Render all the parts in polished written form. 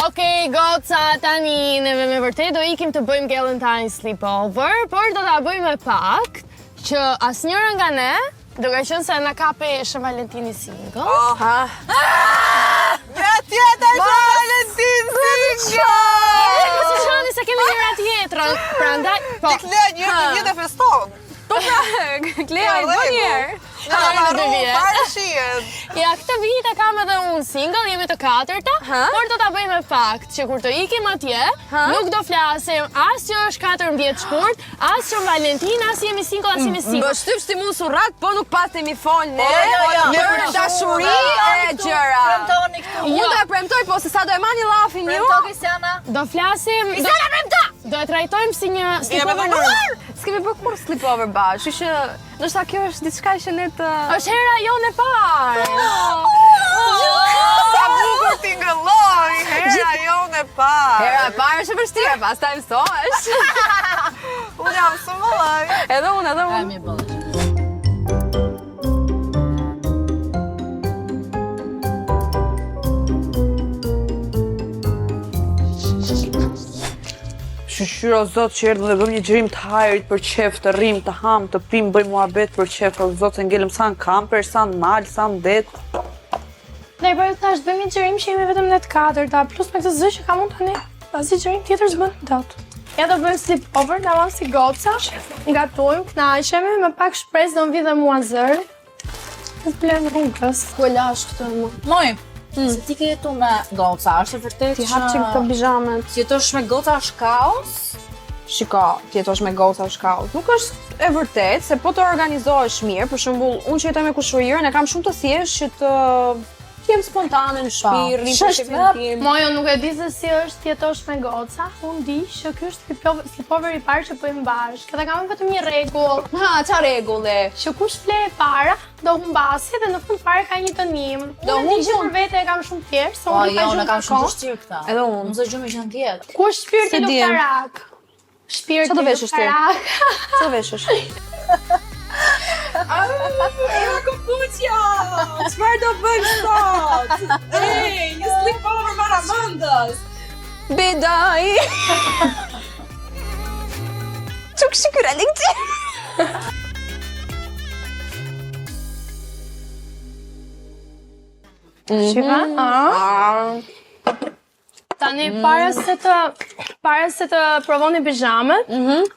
Okej, goca, tani neve me vërtet do ikim të bëjmë Galentine sleepover, por do ta bëjmë me pak që asnjëra nga ne, duke qenë se na kapi Shën Valentini single. Nga tjetër Shën Valentini single! Mos u shoni se kemi njëra tjetrën, prandaj po. Ti kle një vjetë feston. Po pra, Klea i bën njerë. Nga marru farë shihet. Ja, këtë vit e kam edhe unë single, jemi të katërta, por do ta bëjmë me fakt që kur të ikim atje, nuk do flasim as që është 14 shkurt, as që Valentin, as jemi single, as jemi single. Shtyp si mu surrak, po nuk patemi fol ne. Jo. Për dashuri e gjëra. Premtoni këtu. Unë do e premtoj, po se sa do e mani llafin ju. Premto Kristiana. Do flasim... Kristiana premto! Do e trajtojmë si një sleepover normal. S'kemi bërë kur sleepover bashkë, që ndoshta kjo është diçka që ne të... Është hera jonë e parë. Sa bukur ti ngëlloj, hera jonë e parë. Hera e parë është e vështirë, pastaj mësohesh. Unë jam së mëllaj. Edhe unë. Shqyro zot që erdhë dhe bëm një gjërim të hajrit për qef, të rrim, të ham, të pim, bëjmë muhabet për qef, o zot se ngellëm sa në kamper, sa në mal, sa në det. Ne për tash bëjmë një gjërim që jemi vetëm ne të katërta, plus me këtë zë që kam unë tani, pasi gjërim tjetër s'bën dot. Ja do bëjmë sleepover, na vam si goca, ngatojmë, knaqemi, me pak shpresë do m'vi dhe mua zëri. U plen rrugës. Ku e lash këtë mua? Moj, se ti ke jetu me goca, është e vërtet Ti hap që këto bizamet. Ti jetosh me goca është kaos? Shiko, ti jetosh me goca është kaos. Nuk është e vërtet, se po të organizohesh mirë, për shembull, unë që jetoj me kushërinë, e kam shumë të thjeshtë që të jem spontane në shtëpi, rrim për shefin tim. Mojo nuk e di se si është jetosh me goca, unë di që ky është sleepover i parë që bëjmë bashkë. Këta kam vetëm një rregull. Ha, qa rregulle? Që kush fle e para, do humbasi dhe në fund fare ka një dënim. Do Unë di që humbun. për vete e kam shumë thjeshtë, se Po, unë jo, kam në kam shumë shumë vështirë këta. Edhe unë. Mësoj gjumë që në tjetë. Ku është shpirti Se di. luftarak? Shpirti Qa do veshësh ti? luftarak. Sa veshësh? Eva Kopuqja! Çfarë do bëjmë sot? Ej, një sleepover me Ramandës! Bedaj! Çok şükür Alekci. Shiva? Tani para se të provoni pijamet,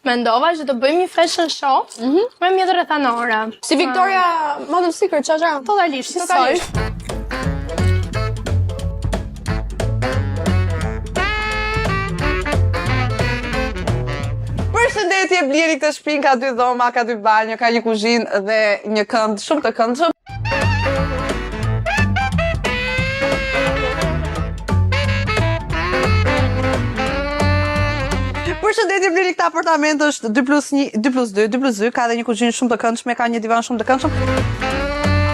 mendova që do bëjmë një fashion show me mjetë rrethanore. Si Victoria Model Secret, qa? Totalisht, si soj. Përshëndetje, Bleri këtë shtëpinë ka 2 dhoma, ka 2 banjo, ka një kuzhinë dhe një kënd shumë të këndshëm. Përshëndetje, Bleri këtë apartament është 2+1, 2+2, 2+2, ka dhe një kuzhinë shumë të këndshme, ka një divan shumë të këndshëm.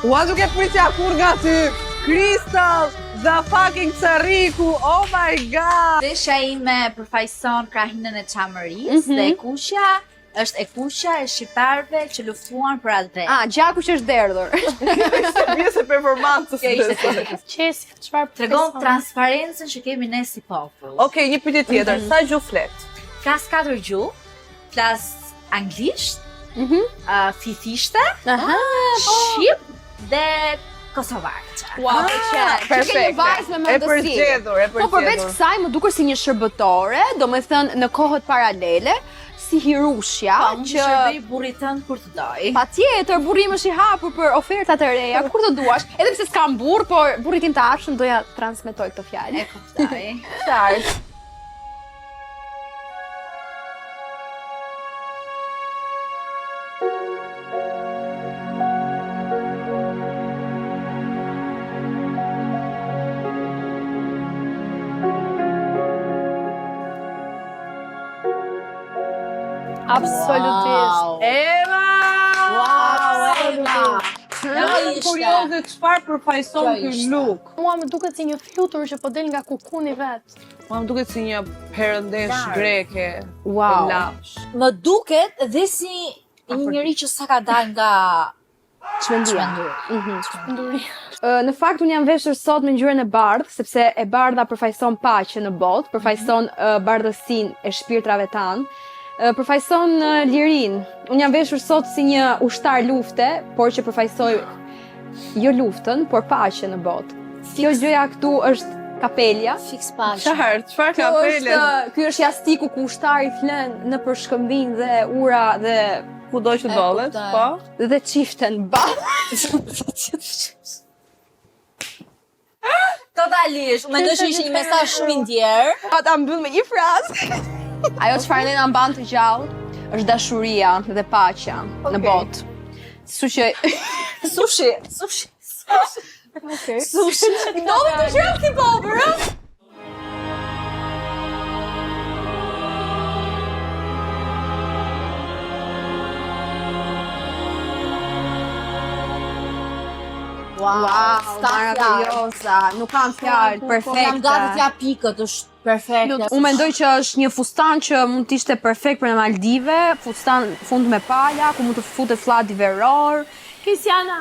Ua duke prisja kur nga ty, Crystal, the fucking Cariku, oh my god! Desha ime përfaqëson krahinën e Çamërisë dhe kushja është e kushja e shqiptarëve që luftuan për atë. Gjaku që është derdhur. Ishte pjesë e performancës. Kjo ishte tjetër. Qesi, çfarë Tregon transparencën që kemi ne si popull. Okej, një pyetje tjetër, sa gjuhë flet? Flas 4 gjuhë, flas anglisht, fifishte, shqip dhe kosovarçe. Wow, Perfekte. vajzë me E mendësi. përgjedhur, Po përveç kësaj më duket si një shërbëtore, domethënë në kohët paralele, si Hirushja, Po, mund të shërbej burrit tënd kur të doj. patjetër burrim është i hapur për ofertat e reja, kur të duash. Edhe pse s'kam burr, por burrit tim të arshëm doja transmetoj këtë fjalë. E kuptoj. Qartë. Absolutisht. Eva! Jam kurioze çfarë përfaqëson ky look. Mua më duket si një flutur që po del nga kukuni vet. Mua më duket si një perëndesh greke. Wow. Lapsh. Më duket dhe si një njeri që sa ka dalë nga Çmendia. çmenduri. Në fakt unë jam veshur sot me ngjyrën e bardhë, sepse e bardha përfaqëson paqen në botë, përfaqëson bardhësinë e shpirtrave tanë, përfaqëson lirinë. Unë jam veshur sot si një ushtar lufte, por që përfaqësoj jo luftën, por paqen në botë. Kjo gjëja këtu është kapelja. Fiks paqe. Çfarë kapele? Ky është jastiku ku ushtari flen në për shkëmbin dhe ura dhe Kudo që dollet, po. dhe çiften ba. Totalisht, mendoj që ishte një mesazh shumë i ndjerë. Ta mbyll me një frazë. Ajo çfarë ne na mban të gjallë është dashuria dhe paqja në botë. Kështu që Sushi. okay. Sushi. Ndodhi të gjëra si bobër, ë? Wow, maravillosa. Nuk kam fjalë, Jam perfekte. gati t'ja pikët, është perfekte. Unë mendoj që është një fustan që mund të ishte perfekt për në Maldive, fustan fund me pala, ku mund të futet flati veror. Kristiana,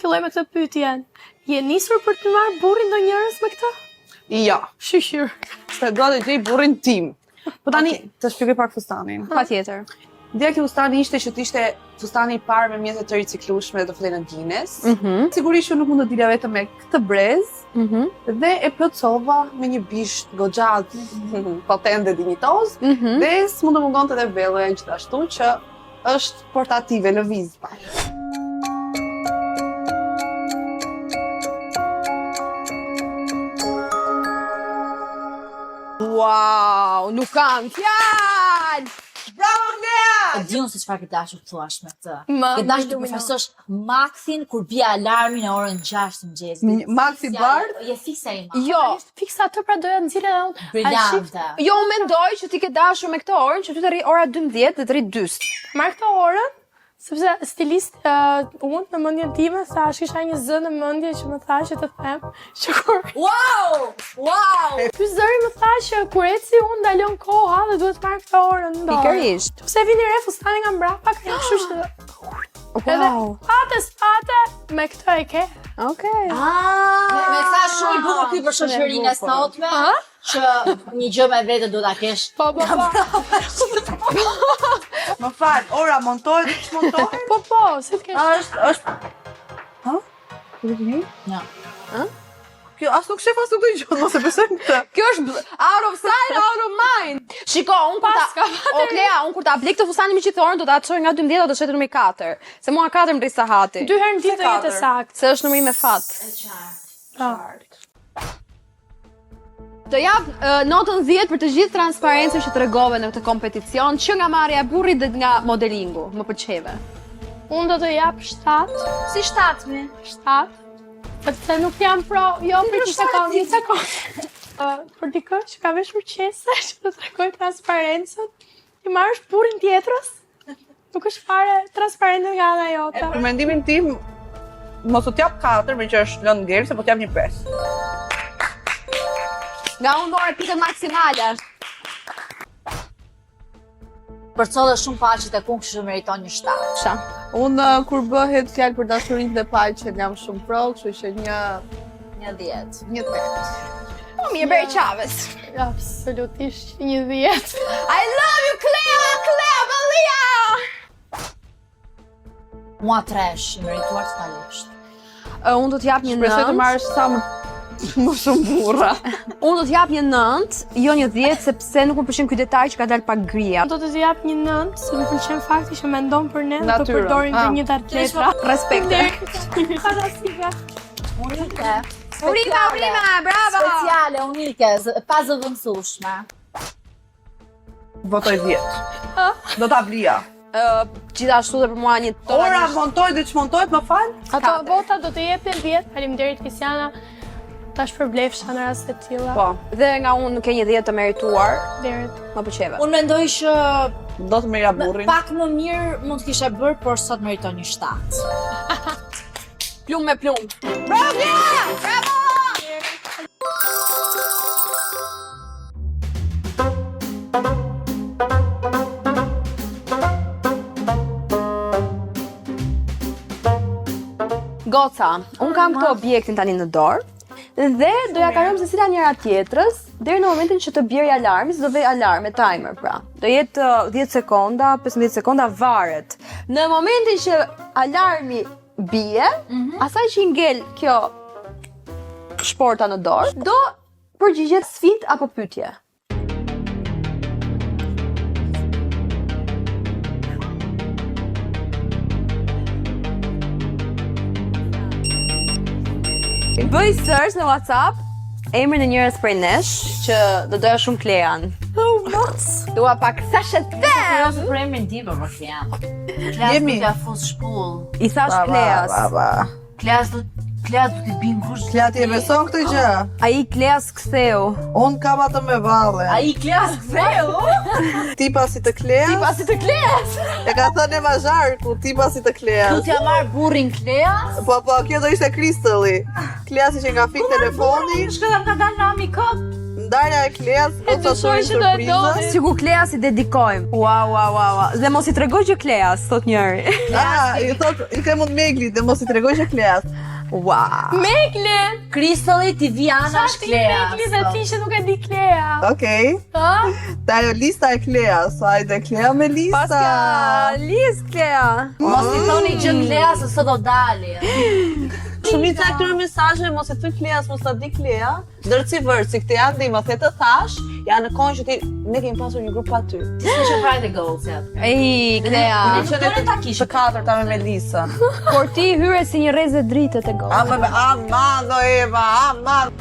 filloj me këtë pyetjen. Je nisur për të marrë burrin ndonjërs me këtë? Ja, Shqyr. se do të gjej burrin tim. Po tani të shpjegoj pak fustanin. Patjetër. Ideja e fustani ishte që të ishte fustani i parë me mjete të riciklueshme dhe të flenë Guinness. Sigurisht që nuk mund të dilja vetëm me këtë brez, dhe e plotësova me një bisht goxha potent dhe dinjitoz, dhe s'mund të mungonte edhe velloja gjithashtu që është portative, lëviz pak. Wow, nuk kam fjalë. Bravo Glea! E diun se çfarë ke dashur të thuash me këtë. Ma, Ke dashur të luminoz. përfaqësosh Maxin kur bie alarmi në orën 6 të mëngjesit. Maxi bardh? Je fiksa i madh. Jo, Fiksa atë pra doja nxjerrë edhe unë. Briljante. jo unë mendoj që ti ke dashur me këtë orën që ty të rri ora 12 dhe të rri 2. Marr këtë orën, sepse stilist unë në mendjen time thash kisha një zë në mendje që më tha që të them që kur Wow! Wow! ky zëri më tha që kur eci unë dalon koha dhe duhet marr këtë orën në dorë. Pikërisht. Pse vini re fustani nga mbrapa ka një kështu që edhe spate me këtë e ke. Okej. Mesazh shumë i bukur ky për shoqërinë e sotme. Që një gjë me vete do ta kesh. Po. Më fal, ora montohet, ç'montohet? Po, se të kesh. Është. Ha? Ja. Kjo as nuk shef as nuk dëgjon, mos e besoj këtë. Kjo është out of sight, out of mind. Shiko, unë kur ta Oklea, unë kur ta blik të fustanin me qitorin do ta çoj nga 12 do të shet numri 4. Se mua 4 më rri sahati. 2 herë në ditë do jetë sakt. Se është numri me fat. Të jap notën 10 për të gjithë transparencën që tregove në këtë kompeticion, që nga marrja e burrit dhe nga modelingu, më pëlqeve. Unë do të jap 7. Si 7-mi? 7. Përse nuk jam pro, jo për që një sekond. Për dikë që ka veshur qese, që të tregoj transparencën, ti marrësh burrin tjetrës, nuk është fare transparente nga ana jote. Për mendimin tim, mos u t'jap 4, me që është lënë ngel, se po t'jap një 5. Nga unë dore pikët maksimale. Përcollë shumë paqe tek unë, kështu meriton një 7. Unë kur bëhet fjalë për dashurinë dhe paqen jam shumë pro, kështu që Një 10. një 8. Po mirë, bëri Chaves. Absolutisht një 10. I love you, Clea Balia! Mua 3, i merituar totalisht. Unë do t'jap një 9. Presoj të marrësh sa më shumë burra. Unë do t'jap një 9, jo një 10, sepse nuk më pëlqen ky detaj që ka dalë pak gria. Do të të jap një 9, se më pëlqen fakti që mendon për ne dhe të Natyrën. përdorin të një atleta. Respekte. Fantastika. Unike. Prima, bravo! Speciale, unike, pa zëvendësueshme. Votoj 10. Do ta blija. Gjithashtu dhe për mua një Ora montohet dhe ç'montohet, më fal? Ato vota do të jepin 10. Faleminderit Kristiana. tash përblefsha në raste të tilla. Po, dhe nga unë ke një 10 të merituar, Derit. më pëlqeve. Unë mendoj që Do të merja burrin. pak më mirë mund të kisha bërë, por sot meriton një 7. Plum me plum. Goca, unë kam këto objektin tani në dorë dhe do ja kalojmë se cila njëra tjetrës deri në momentin që të bjerë alarmi, se do vej alarm me timer pra. Do jetë 10 sekonda, 15 sekonda varet. Në momentin që alarmi bie, asaj që i ngel kjo shporta në dorë, do përgjigjet sfidë apo pyetje. Bëj search në WhatsApp emrin e njërës prej nesh që do doja shumë Klean. Oh, mos. Dua pak sa shete. Ose për emrin di për Klean. Kleas Jemi. do t'ja fus shpull. I thash Kleas. Kleas do t'i bin kush. Klati e beson këtë gjë? Ai Kleas ktheu. Unë kam atë me valle. Ai Kleas ktheu. Ti pasi të Kleas? Pasi të Kleas. E ka thënë e Mazharku, ti pasi të Do Kleas. t'ja marr burrin Kleas. Po, kjo do ishte Kristalli. Kleasi që nga fik telefoni, Shkëdam ka dalë në amikot. ndarja e Kleas, do të dëshoj shohim që do e surprizë. doni. Sigur Kleas i dedikojmë. Wow. Dhe mos i tregoj që Kleas, thot njëri. I thot, i them unë Meglit, dhe mos i tregoj që Kleas. Wow. Megle! Kristalli ti Viana Sa është ti Kleas. Megli dhe ti që nuk e di Klea. Okej. Ha? Ta ajo lista e Kleas, hajde Klea me lista. Paska, Lis Klea. Mos i thoni gjë Kleas se sot do dali. Shumica e këtyre mesazheve mos e thuj Kleas, mos ta di Klea. Ndërci vërci, këtë janë dhe i më the të thash, janë në kohën që ti ne kemi pasur një grup aty. Ti s'e Friday Goals ja. Ej, Klea. Këto ta kishim. Të katërta me Melisën. Por ti hyre si një rrezë dritë te go. Aman do Eva, aman.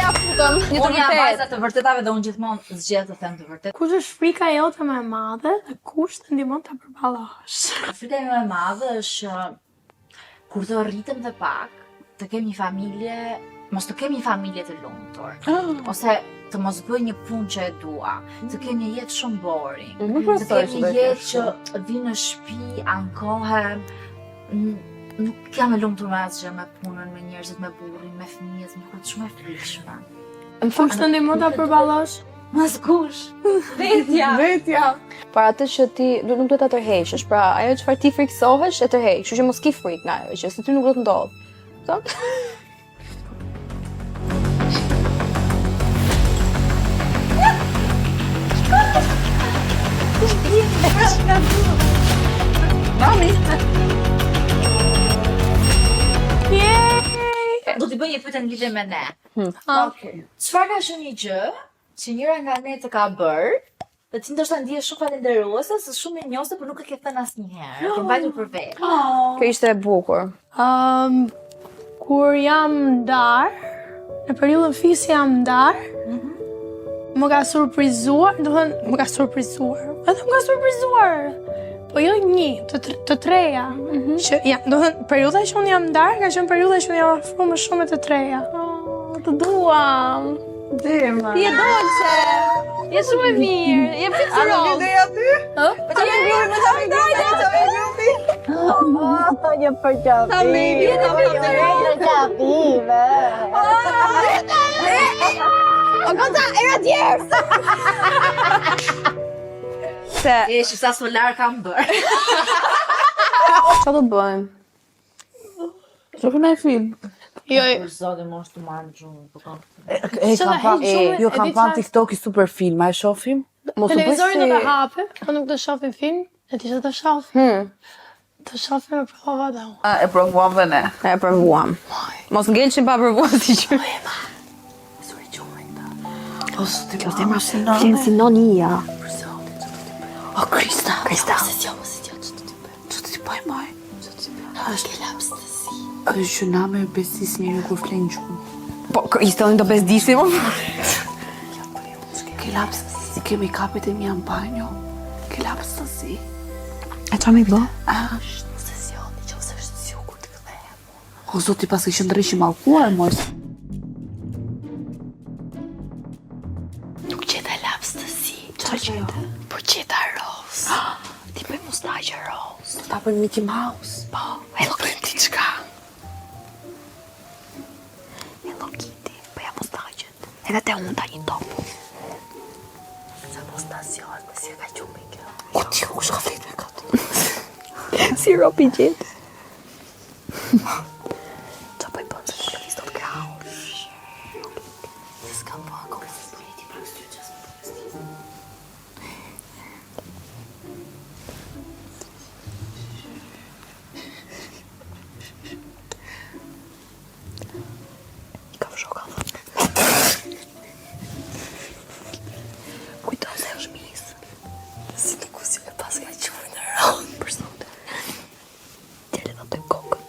Ja futëm. Një të Unë jam vërtet. vajza të vërtetave dhe unë gjithmonë zgjedh të them të vërtetë. Kush është frika jote më e madhe dhe kush të ndihmon ta përballosh? Frika ime e madhe është që kur të rritem dhe pak, të kem një familje, mos të kem një familje të lumtur. Ose të mos bëj një punë që e dua, të kem një jetë shumë boring. Të kem një jetë që vi në shtëpi, ankohem, nuk jam e lumtur me asgjë, me punën, me njerëzit, me burrin, me fëmijët, më bëhet shumë e frikshme. Kush të ndihmon ta përballosh? Mas kush? Vetja. Para atë që ti nuk do ta tërheqësh, pra ajo çfarë ti friksohesh e tërheq, kështu që mos ki frikë nga ajo, që se ty nuk do të ndodh. Kupton? Do t'i bëj një pyetje në lidhje me ne. Okej. Çfarë ka qenë një gjë që njëra nga ne të ka bërë, dhe ti ndoshta ndihesh shumë falënderuese se shumë e njohse, por nuk e ke thënë asnjëherë, për mbajtur për vetë. Kjo ishte e bukur. Kur jam ndar, në periudhën fisi jam ndar, më ka surprizuar, do thënë, më ka surprizuar. Edhe më ka surprizuar. Po jo një, të treja. Që ja, do thënë, periudha që unë jam ndar, ka qenë periudha që unë jam afruar më shumë me të treja. Të duam. Dema. Ti e dolce. Je shumë e mirë. Je A nuk picëros. ide aty? Po të vjen grupi, më të vjen grupi. Një përqapi. O goza, era djerë. Se, E sa solar kam bërë. çfarë do bëjmë? Shohim një film. Jo, Zoti mos të marrëm gjumë, po kam. Jo kam fan TikTok i super film, a e shohim? Mos u bëj televizorin do si... të hape, po nuk do shohim film, e ti që të shohim. Të shohim e prova dhe unë. E provuam dhe ne. E provuam. Mos ngelçim pa provuar si që. Po ti po ti më sinon. Kim sinonia. O Krista. Krista. Ço ti po më? Është që na me besis njëri kur flen gjumë. Po, Krista, unë do bezdisim. Ke laps, si kemi kapet e mia në banjo. Ke laps të si. E qa me i bë? O zoti pas i ndryshi mallkuar mos. Nuk qeta laps të si. Qa qeta? Po qeta Rose. Ti bëj mustaqe Rose. Ta bëjmë Mickey Mouse. Po, Hello Kitty qka? Hello Kitty, bëja mustaqet. Edhe te unë ta një topu. Se mustacion, si e ka qumë i kjo. Ku ti u shka flet me këtë? Si ropi gjithë. Qa bëj bënë se nuk lëviz do të grau. S'ka bëha kohë se s'pëlleti pra kështu që s'pëlleti. I ka fshoka thë. Kujto se është misë. Si të kusi me pas ka qurë në rronë për sote. Tjeli dhe të kokën.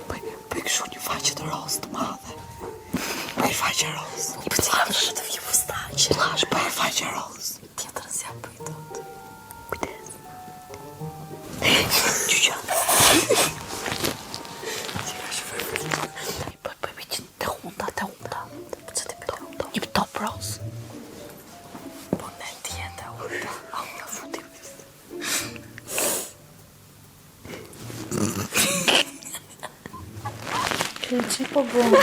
Bëj këshu një faqe të Rose të madhe. Bëj faqe Rose. I për cilë është të vjë mustaqe. Plash, bëj faqe Rose. Tjetërën si jam bëj tot. Kujdes. Gjyqa. Bëj me që të hunta. Që të bëj hunta. Një top Rose. Po në tjenë të hunta. A unë në futi Që po bëmë?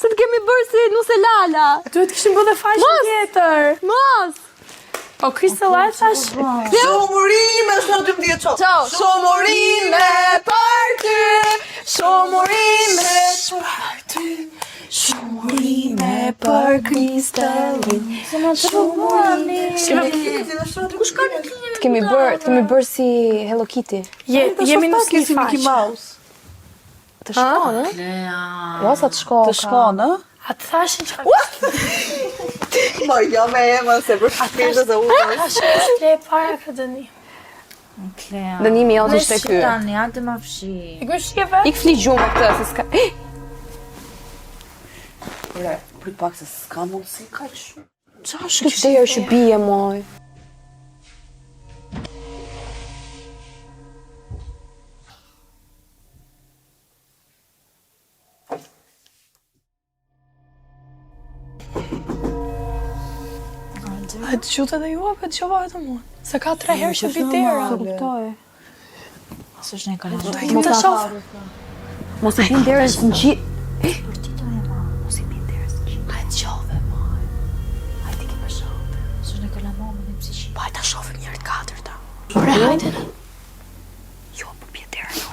Se të kemi bërë si nuse Lala. Duhet kishim bërë dhe faqe tjetër. Mos! Po Kristela e thash. Shumurime, është në 12 qo. Shumurime për ty. Shumurime për ty. Shumurime për Kristelin. Kemi bërë si Hello Kitty. Jemi në një faqe. Mouse. Të shkonë, ë? Lea. Osa të shkonë. Të shkonë, ë? A të thashin që Po, jo me emën, se për shpirë dhe unë. thashin le para ka dëni. Lea. Dënimi jote ishte ky. Tani, hajde ma fshi. I gëshjeve? Ik fli gjumë këtë, se s'ka... Re, prit pak se s'ka mundësi kaq. Qa është këtë derë që bije, moj? A të qute dhe ju, apo të qova e të mund? Se ka 3 herë që vitera. Kuptoj. Së është ne kalam. Do e kim të shofë. Mos e bin derës në gjithë. Mos i bin derës në gjithë. A të qove, moj. Hajde ki për shofë. Së është ne kalam më në psiqi. Po hajta shofëm njërë të 4-ta. Bre, hajde në. Jo, po pje dera, no.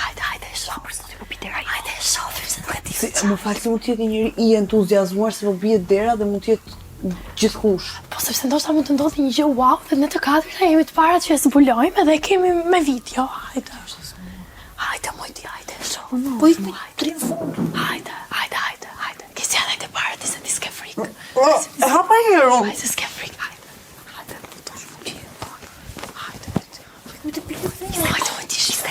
Hajde, e shofëm. Për së të po pje dera, hajde, e shofëm, se nuk e di. Si, më falë se mund t'jetë njëri i entuziazmuar se po bie dera dhe mund t'jetë gjithkush. Po sepse ndoshta mund të ndodhi një gjë wow dhe ne të 4-ta jemi të parat që e zbulojmë edhe kemi me video. Hajde. Hajde, moj ti, hajde. Po i tri fund. Hajde. Kesi janë hajde para ti se ti s'ke frikë. E hapa herë unë. Hajde, s'ke frikë, hajde. Do shmu ti. Hajde. Hajde, moj ti shiste.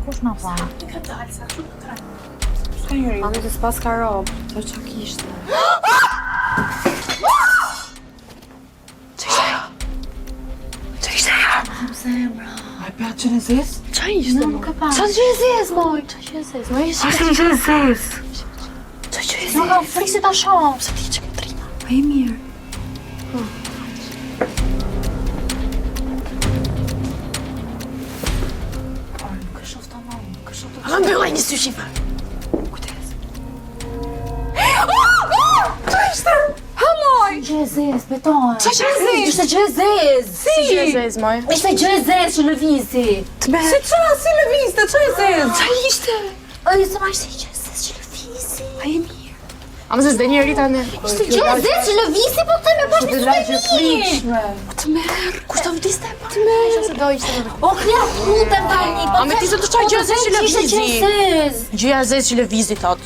Kush na pa? Ka dalë sa shumë të trajnë. Mami të s'pas ka robë. Të qa kishte. Që ishte? Ai pa që në zes? Qa ishte? Nuk e pa. Qa që e zez, moj? Qa që e zez? Moj ishte? Qa që e zez? Qa që e zez? Nuk ka frikë si ta shoh. Se ti që më trina. Pa i mirë. Nuk e shoh ta më. Nuk e shoh ta. A më mbyllaj një sy shifa. Gjë e zez, beton. Qa që e zez? Ishte gjë e zez. Si që e zez, moj? Ishte gjë e zez që lëvizi. Si qa, si lëvizte, qa e zez? Qa ishte? Ej, se ma ishte gjë e zez që lëvizi. A e mirë. A më zez dhe një rita në. Ishte gjë e zez që lëvizi, po të me bësh një sutemi. Të merë. Kushtë të vdiste? Të merë. Që se do ishte në. O, Klea, lutem tani. A me ti se të qaj gjë e zez që Ishte gjë e zez. Gjë e zez që lëvizi, thot.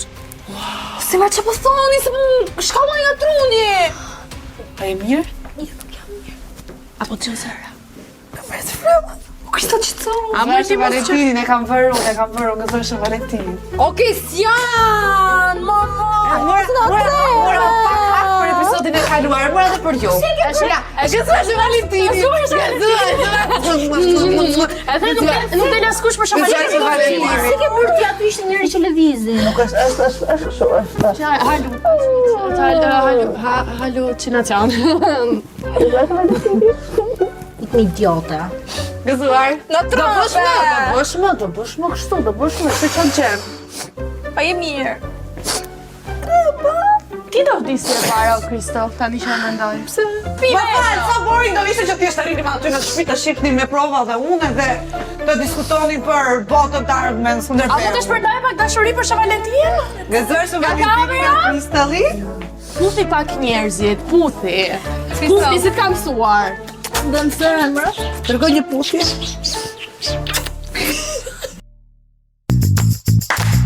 Si ma që po thoni, se po shkalla nga truni. A e mirë? Apo të zëra. Krista qëtëso. Gëzohesh Valentinin, e kam vëru, gëzohesh Valentinin. O, Kristian! Mama! Mora pak hak për episodin e kaluar, mora dhe për ju. Gëzohesh Valentinin. Nuk e las kush për shkak Gëzohesh Valentinin. Si ke bërë ti aty ishte njëri që lëvizi? Halo, çinaçan. Ikë idiote. Gëzuar. Në trope! Do bësh më kështu, se çon qem. Pa je mirë. Ti do vdisje para o Kristof, tani që më mendoj. Pse? Ma falë, sa boring do ishte që t'jeshtë arrinim aty në shtëpi të shihnin me prova dhe unë dhe të diskutonin për botën të ardhmen së A mund të ndërperu. shpërndaj pak dashuri për Shë Valentin? Gëzohesh Valentinin nga Kristali? Puthi pak njerëzit, puthi. Puthi si t'kam mësuar. Dhe më sërën, mërë? Dërgoj një puthje.